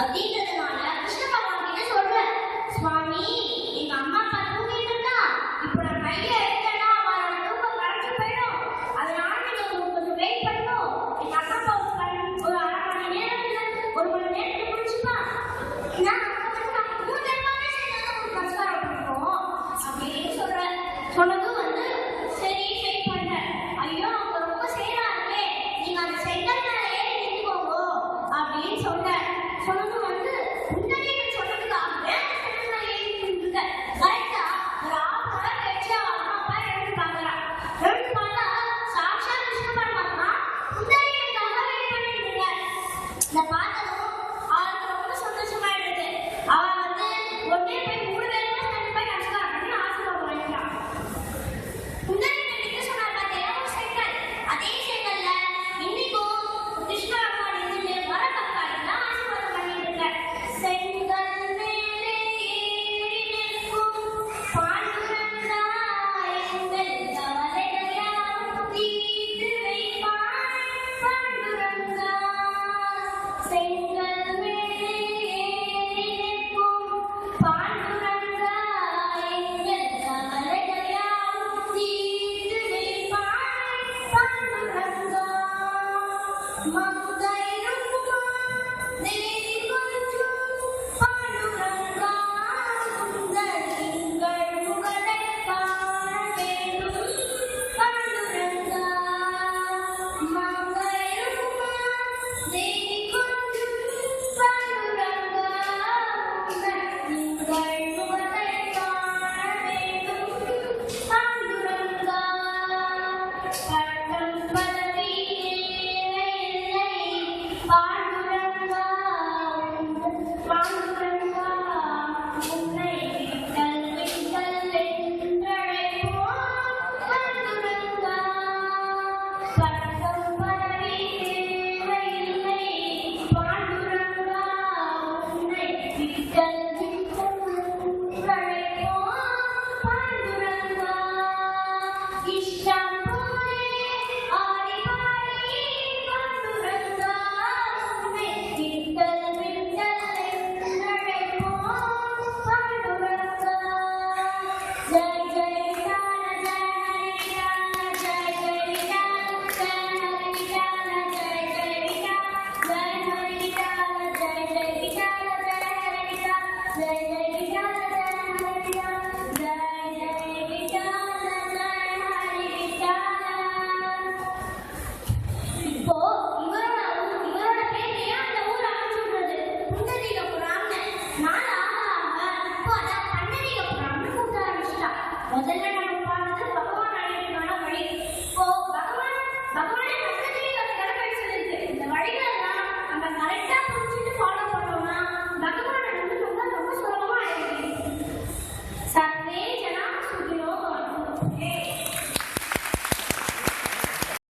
அப்படின்றதுனால கிருஷ்ண பகவான் கிட்ட சொல்றேன், சுவாமி எங்க அம்மா அப்பா தூங்கிட்டு இருந்தா, இப்ப நான் கையில எடுத்தேன்னா அவரோட தூக்கம் கரைஞ்சு போயிடும். அதனால நீங்க கொஞ்சம் வெயிட் பண்ணணும். எங்க அம்மா அப்பா ஒரு அரை மணி நேரத்துல 1 மணி நேரத்துல முடிச்சுப்பா. நான் மூணு சேர்ந்தாதான் ஒரு கஷ்டம் இருக்கும் அப்படின்னு சொல்றேன். சொன்னதும் வந்து சரி வெயிட் பண்றேன். ஐயோ அவங்க ரொம்ப செய்யறாங்களே, நீங்க அந்த செங்கல் மேல ஏறி நின்றுக்கோங்க அப்படின்னு சொல்றேன். சொன்னதும் வந்து முன்னாடியே சொன்னதுக்காகவே செங்கல் மேல ஏறி நின்றுருக்க. கரெக்டா ஒரு 1/2 மணி நேரம் கழிச்சு அம்மா அப்பா எழுந்து பாக்குறான். எழுந்து பார்த்தா சாட்சா கிருஷ்ண பரமாத்மா முன்னாடிக்காக வெயிட் பண்ணிட்டு இருக்காரு. இதை பார்த்ததும் அவருக்கு ரொம்ப சந்தோஷமாயிடுது. அவன் வந்து உடனே போய் 3 பேருமே சேர்ந்து போய் நமஸ்காரம் பண்ணி ஆசீர்வாதம் வாங்கிக்கிறான். முன்னாடி என்ன சொன்னார் பார்த்தீங்கன்னா ஒரு செங்கல். அதே செங்கல்ல இன்னைக்கும் கிருஷ்ண பகவான் இருந்து வர பக்தாளுக்கு தான் ஆசீர்வாதம் பண்ணிட்டு இருக்கார். செங்கல் மேலே ஏறி நிற்கும் பாண்டுரங்கா எங்கள் கவலைகள் யாவும் தீர்த்து வைப்பாய் பாண்டுரங்கா. செங்கல் மேலே ஏறி நிற்கும் பாண்டுரங்கா எங்கள் கவலைகள் யாவும் தீர்த்து வைப்பாய் பாண்டுரங்கா. மங்கை ருக்குமா தேவி கொஞ்சும் பாண்டுரங்கா, உங்கள் திங்கள் முகத்தைக் காண வேண்டும் பாண்டுரங்கா. மங்கை ருக்குமா தேவி கொஞ்சும் பாண்டுரங்கா, உங்கள் திங்கள் முகத்தைக் காண வேண்டும் பாண்டுரங்கா. பட்டம் பதவி தேவையில்லை பாண்டுரங்கா, பாண்டுரங்கா உன்னை விட்டல் விட்டல் என்றழைப்போம் பாண்டுரங்கா. பட்டம் பதவி தேவையில்லை பாண்டுரங்கா, உன்னை விட்டல் விட்டல் என்றழைப்போம் பாண்டுரங்கா. இஷ்டம் போலே ஆடி பாடி பாண்டுரங்கா, உன்னை விட்டல் விட்டல் என்றழைப்போம் பாண்டுரங்கா. ஜெய் ஜெய் விட்டால ஜெய் ஹரி விட்டால ஜெய் ஜெய் விட்டால ஜெய் ஹரி விட்டால ஜெய் ஜெய் விட்டால ஜெய் ஹரி விட்டால ஜெய் ஜெய் விட்டால ஜெய் ஹரி விட்டால ஜெய் ஜெய் விட்டால ஜெய் ஹரி விட்டால ஜெய் ஜெய் விட்டால ஜெய் ஹரி விட்டால. இப்போ இவரோட பேர் ஏன் அந்த ஊர் அமைச்சுடுறது புண்டரீகபுரம்னு. நாள் ஆக ஆக இப்போ அதான் பண்டரீகபுரம்னு கூப்பிட ஆரம்பிச்சிட்டா. முதல்ல நம்ம